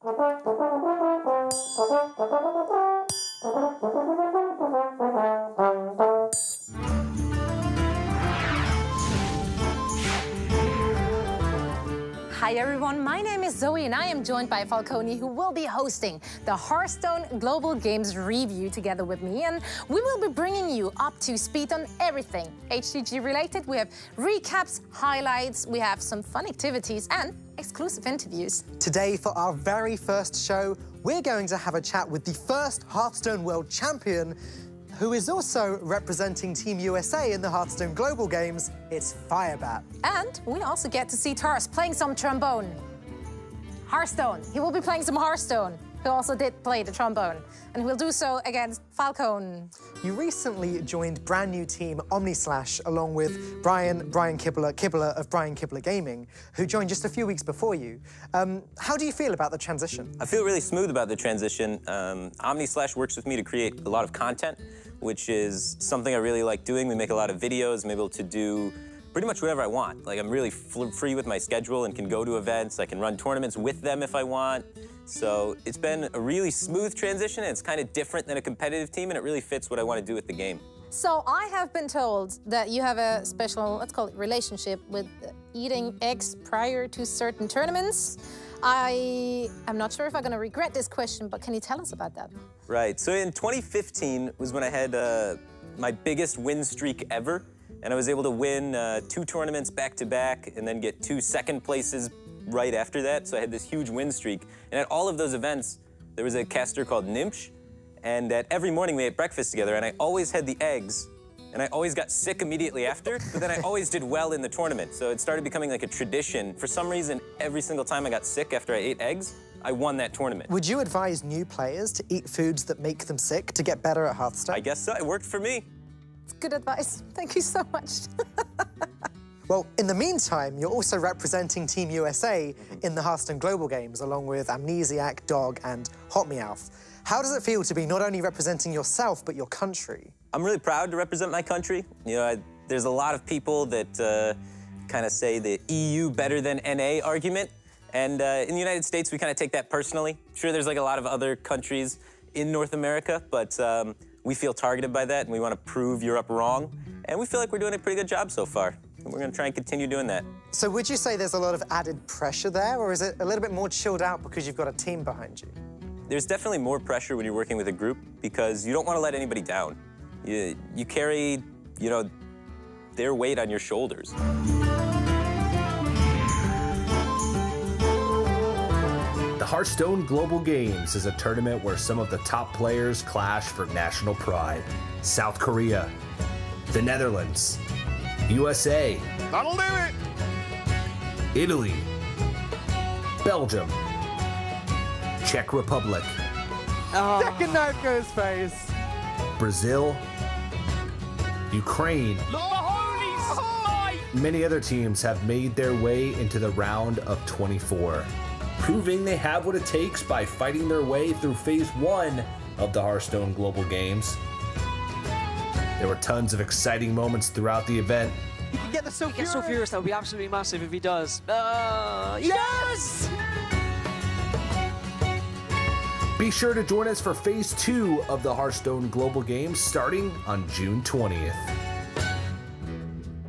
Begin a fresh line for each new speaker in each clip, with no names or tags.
Hi everyone, my name is Zoe and I am joined by Falcone, who will be hosting the Hearthstone Global Games review together with me, and we will be bringing you up to speed on everything HCG related. We have recaps, highlights, we have some fun activities and exclusive interviews.
Today, for our very first show, we're going to have a chat with the first Hearthstone World Champion, who is also representing Team USA in the Hearthstone Global Games. It's Firebat.
And we also get to see Taurus playing some trombone. Hearthstone. He will be playing some Hearthstone. He also did play the trombone, and he'll do so against Falcone.
You recently joined brand new team Omnislash along with Brian Kibler of Brian Kibler Gaming, who joined just a few weeks before you. How do you feel about the transition?
I feel really smooth about the transition. Omnislash works with me to create a lot of content, which is something I really like doing. We make a lot of videos. I'm able to do pretty much whatever I want. Like, I'm really free with my schedule and can go to events. I can run tournaments with them if I want. So it's been a really smooth transition, and it's kind of different than a competitive team, and it really fits what I want to do with the game.
So I have been told that you have a special, let's call it, relationship with eating eggs prior to certain tournaments. I am not sure if I'm going to regret this question, but can you tell us about that?
Right. So in 2015 was when I had my biggest win streak ever, and I was able to win 2 tournaments back-to-back and then get 2 second places right after that. So I had this huge win streak. And at all of those events, there was a caster called Nimsh, and at every morning we ate breakfast together, and I always had the eggs, and I always got sick immediately after, but then I always did well in the tournament. So it started becoming like a tradition. For some reason, every single time I got sick after I ate eggs, I won that tournament.
Would you advise new players to eat foods that make them sick to get better at Hearthstone?
I guess so. It worked for me.
It's good advice. Thank you so much.
Well, in the meantime, you're also representing Team USA in the Hearthstone Global Games, along with Amnesiac, Dog, and Hot Meowth. How does it feel to be not only representing yourself, but your country?
I'm really proud to represent my country. You know, there's a lot of people that kind of say the EU better than NA argument. And in the United States, we kind of take that personally. Sure, there's like a lot of other countries in North America, but we feel targeted by that, and we want to prove Europe wrong. And we feel like we're doing a pretty good job so far. And we're going to try and continue doing that.
So would you say there's a lot of added pressure there, or is it a little bit more chilled out because you've got a team behind you?
There's definitely more pressure when you're working with a group because you don't want to let anybody down. You carry, you know, their weight on your shoulders.
The Hearthstone Global Games is a tournament where some of the top players clash for national pride. South Korea, the Netherlands, USA,
That'll do it!
Italy, Belgium, Czech Republic,
Second Narco's face!
Brazil, Ukraine. Many other teams have made their way into the round of 24, proving they have what it takes by fighting their way through Phase 1 of the Hearthstone Global Games. There were tons of exciting moments throughout the event.
You can get the so
Get so furious, that would be absolutely massive if he does.
Yes!
Be sure to join us for Phase 2 of the Hearthstone Global Games starting on June 20th.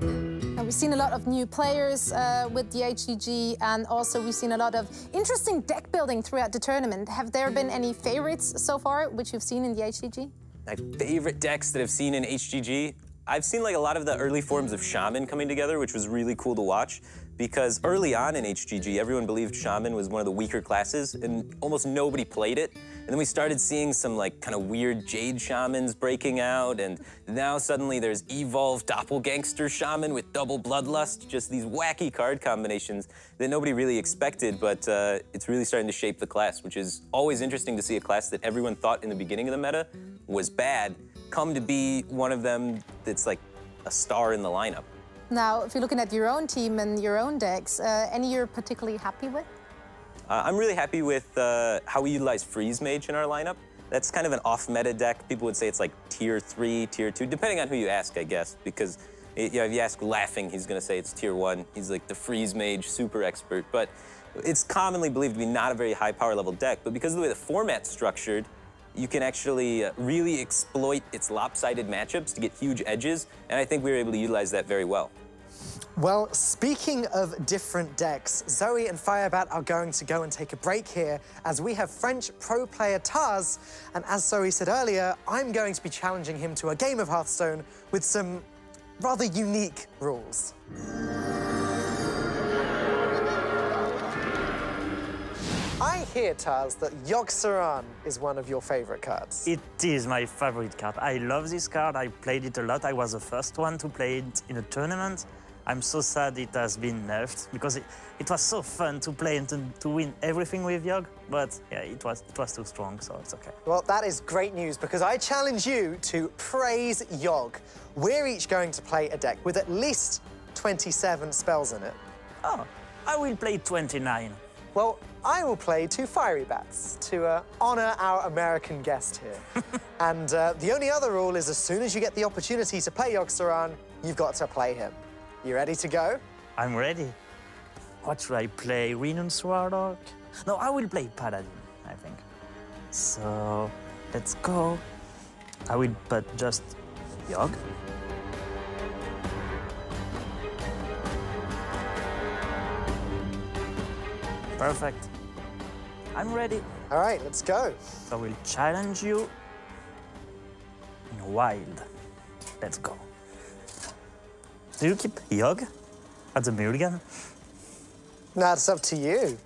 And we've seen a lot of new players with the HCG, and also we've seen a lot of interesting deck building throughout the tournament. Have there been any favorites so far, which you've seen in the HCG?
My favorite decks that I've seen in HGG, I've seen like a lot of the early forms of Shaman coming together, which was really cool to watch, because early on in HGG, everyone believed Shaman was one of the weaker classes, and almost nobody played it. And then we started seeing some like kind of weird Jade Shamans breaking out, and now suddenly there's Evolved Doppelgangster Shaman with double Bloodlust, just these wacky card combinations that nobody really expected, but it's really starting to shape the class, which is always interesting to see a class that everyone thought in the beginning of the meta was bad, come to be one of them that's like a star in the lineup.
Now, if you're looking at your own team and your own decks, any you're particularly happy with?
I'm really happy with how we utilize Freeze Mage in our lineup. That's kind of an off-meta deck. People would say it's like tier 3, tier 2, depending on who you ask, I guess, because you know, if you ask Laughing, he's gonna say it's tier 1. He's like the Freeze Mage super expert. But It's commonly believed to be not a very high power level deck, but because of the way the format's structured, you can actually really exploit its lopsided matchups to get huge edges, and I think we were able to utilize that very well.
Well, speaking of different decks, Zoe and Firebat are going to go and take a break here as we have French pro player Taz, and as Zoe said earlier, I'm going to be challenging him to a game of Hearthstone with some rather unique rules. I hear, Taz, that Yogg-Saron is one of your favorite cards.
It is my favorite card. I love this card. I played it a lot. I was the first one to play it in a tournament. I'm so sad it has been nerfed because it was so fun to play and to win everything with Yogg, but yeah, it was too strong, so it's okay.
Well, that is great news because I challenge you to praise Yogg. We're each going to play a deck with at least 27 spells in it.
Oh, I will play 29.
Well, I will play 2 fiery bats to honor our American guest here. And the only other rule is as soon as you get the opportunity to play Yogg-Saron, you've got to play him. You ready to go?
I'm ready. What should I play? Renounce Warlock? No, I will play Paladin, I think. So, let's go. I will put just Yogg. Perfect. I'm ready.
All right, let's go.
I will challenge you in wild. Let's go. Do you keep Yogg at the mulligan?
Now it's up to you.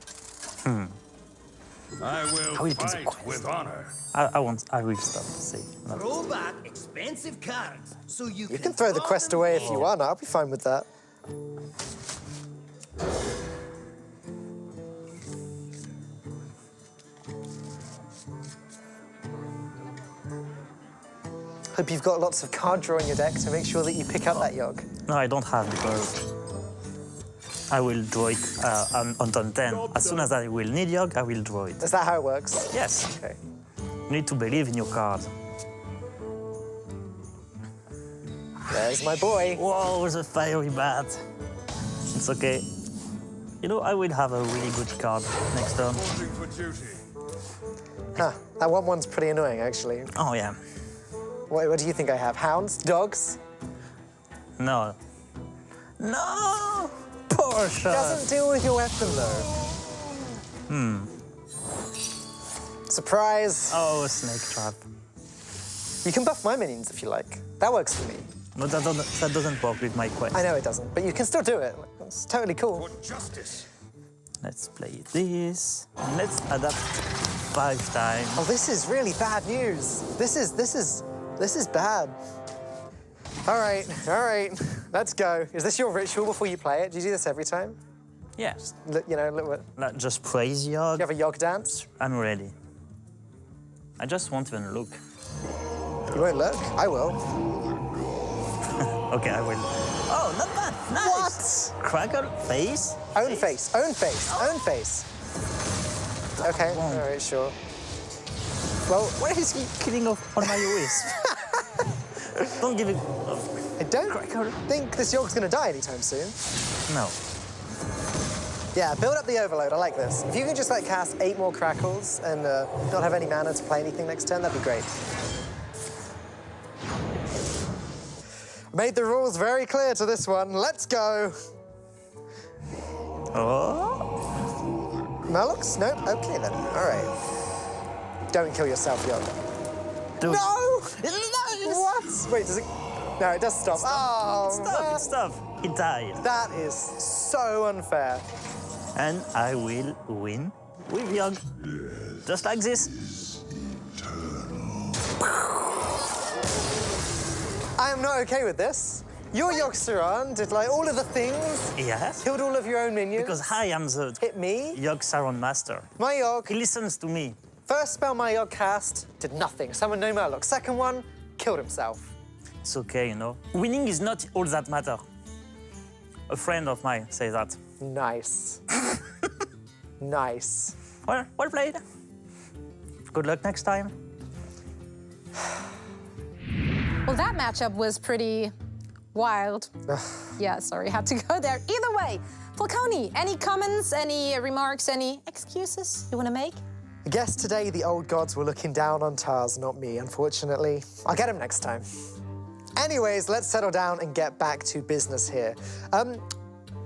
I will
do the
fight
quest.
with honor.
I will stop. See. No.
Throw back expensive cards so you
You can throw the quest away if you want. I'll be fine with that. Hope you've got lots of card draw in your deck to make sure that you pick up that Yogg.
No, I don't have because I will draw it on turn 10. As soon as I will need Yogg, I will draw it.
Is that how it works?
Yes.
Okay.
You need to believe in your card.
There's my boy.
Whoa, the fiery bat. It's okay. You know, I will have a really good card next turn.
Reporting for duty.
Huh, that one's pretty annoying, actually.
Oh, yeah.
What do you think I have? Hounds? Dogs?
No. No! Poor shot.
Doesn't deal with your weapon, though. Surprise.
Oh, snake trap.
You can buff my minions if you like. That works for me.
No, that doesn't work with my quest.
I know it doesn't, but you can still do it. It's totally cool.
For justice.
Let's play this. And let's adapt 5 times.
Oh, this is really bad news. This is bad. All right. Let's go. Is this your ritual before you play it? Do you do this every time?
Yes.
You know,
Like, just praise Yogg.
you have a Yogg dance?
I'm ready. I just won't even look.
You won't look? I will.
Okay, I will. Oh, not bad. Nice.
What?
Crackle face.
Own face. Okay, all right, sure. Well,
Why is he killing off on my wisp? Don't give it.
I don't think this Yogg's gonna die anytime soon.
No.
Yeah, build up the overload. I like this. If you can just like cast 8 more crackles and not have any mana to play anything next turn, that'd be great. Made the rules very clear to this one. Let's go.
Oh.
Malux? Nope. Okay then. All right. Don't kill yourself, Yogg.
Dude.
No!
Nice.
What? Wait, does it? No, it does stop. Oh,
Stop. He died.
that is so unfair.
And I will win with Yogg. Just like this.
I am not okay with this. Your Yogg-Saron did like all of the things,
Yes.
killed all of your own minions.
Because I am the
Hit me.
Yogg-Saron master.
My Yogg.
He listens to me.
First spell my Yogg cast did nothing. Summoned no Murloc. Second one, killed himself.
It's okay, you know. Winning is not all that matter. A friend of mine says that.
Nice. Nice.
Well played. Good luck next time.
Well, that matchup was pretty wild. Yeah, sorry, had to go there. Either way, Falcone, any comments, any remarks, any excuses you want to make?
I guess today the old gods were looking down on Tars, not me, unfortunately. I'll get him next time. Anyways, let's settle down and get back to business here.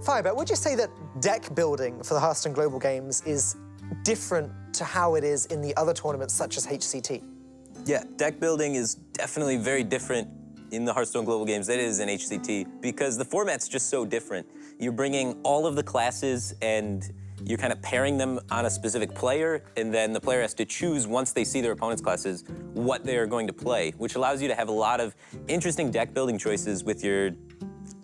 Firebird, would you say that deck building for the Hearthstone Global Games is different to how it is in the other tournaments such as HCT?
Yeah, deck building is definitely very different in the Hearthstone Global Games than it is in HCT because the format's just so different. You're bringing all of the classes and you're kind of pairing them on a specific player, and then the player has to choose, once they see their opponent's classes, what they are going to play, which allows you to have a lot of interesting deck building choices with your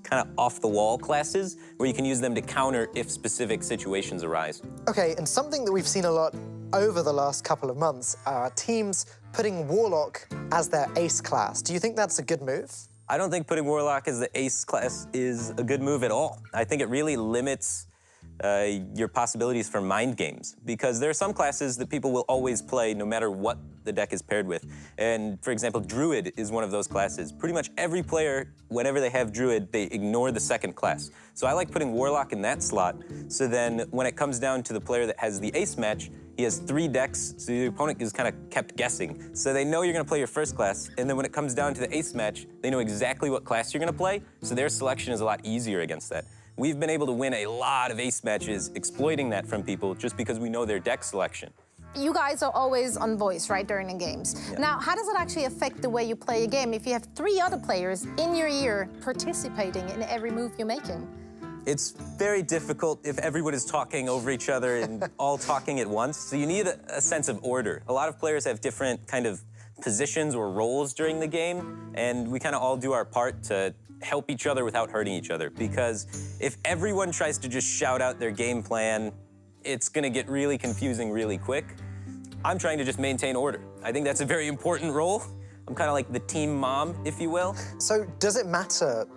kind of off-the-wall classes, where you can use them to counter if specific situations arise.
Okay, and something that we've seen a lot over the last couple of months are teams putting Warlock as their ace class. Do you think that's a good move?
I don't think putting Warlock as the ace class is a good move at all. I think it really limits your possibilities for mind games, because there are some classes that people will always play no matter what the deck is paired with. And for example, Druid is one of those classes. Pretty much every player, whenever they have Druid, they ignore the second class. So I like putting Warlock in that slot, so then when it comes down to the player that has the ace match, he has 3 decks, so the opponent is kind of kept guessing. So they know you're gonna play your first class, and then when it comes down to the ace match, they know exactly what class you're gonna play, so their selection is a lot easier against that. We've been able to win a lot of ace matches exploiting that from people just because we know their deck selection.
You guys are always on voice, right, during the games.
Yeah.
Now, how does it actually affect the way you play a game if you have 3 other players in your ear participating in every move you're making?
It's very difficult if everyone is talking over each other and all talking at once, so you need a sense of order. A lot of players have different kind of positions or roles during the game, and we kind of all do our part to help each other without hurting each other, because if everyone tries to just shout out their game plan, it's gonna get really confusing really quick. I'm trying to just maintain order. I think that's a very important role. I'm kind of like the team mom, if you will.
So does it matter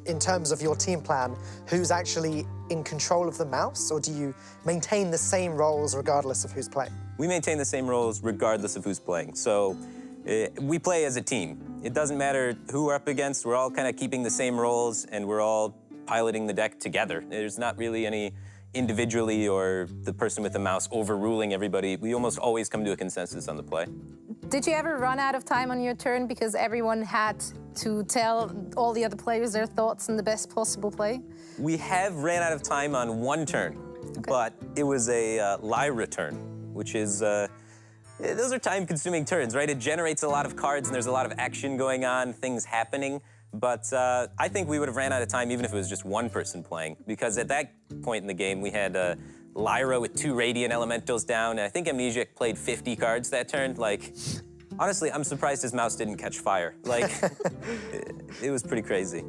in terms of your team plan who's actually in control of the mouse, or do you maintain the same roles regardless of who's playing?
We maintain the same roles regardless of who's playing. So we play as a team. It doesn't matter who we're up against. We're all kind of keeping the same roles, and we're all piloting the deck together. There's not really any individually or the person with the mouse overruling everybody. We almost always come to a consensus on the play.
Did you ever run out of time on your turn because everyone had to tell all the other players their thoughts in the best possible play?
We have ran out of time on one turn, but it was a Lyra turn, which is, those are time-consuming turns, right? It generates a lot of cards and there's a lot of action going on, things happening. But I think we would have ran out of time even if it was just one person playing, because at that point in the game, we had Lyra with 2 Radiant Elementals down, and I think Amnesiac played 50 cards that turn. Like, honestly, I'm surprised his mouse didn't catch fire. Like, it was pretty crazy.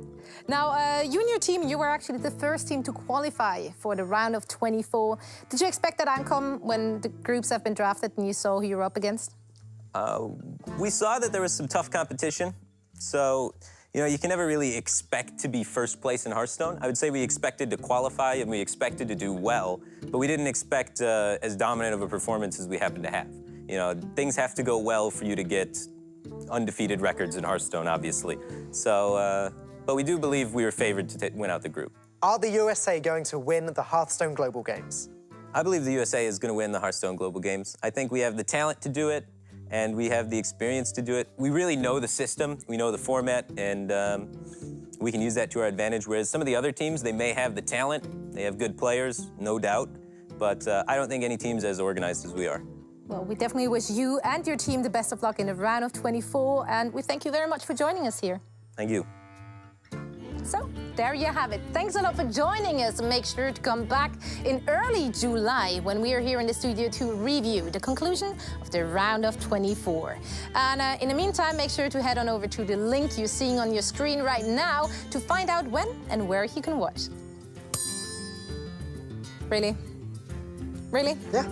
Now, you and your team, you were actually the first team to qualify for the round of 24. Did you expect that outcome when the groups have been drafted and you saw who you were up against?
We saw that there was some tough competition, so you know, you can never really expect to be first place in Hearthstone. I would say we expected to qualify and we expected to do well, but we didn't expect as dominant of a performance as we happened to have. You know, things have to go well for you to get undefeated records in Hearthstone, obviously. So, but we do believe we were favored to win out the group.
Are the USA going to win the Hearthstone Global Games?
I believe the USA is going to win the Hearthstone Global Games. I think we have the talent to do it, and we have the experience to do it. We really know the system, we know the format, and we can use that to our advantage, whereas some of the other teams, they may have the talent, they have good players, no doubt, but I don't think any team's as organized as we are.
Well, we definitely wish you and your team the best of luck in the round of 24, and we thank you very much for joining us here.
Thank you.
So, there you have it. Thanks a lot for joining us. Make sure to come back in early July when we are here in the studio to review the conclusion of the round of 24. And in the meantime, make sure to head on over to the link you're seeing on your screen right now to find out when and where you can watch. Really? Really?
Yeah.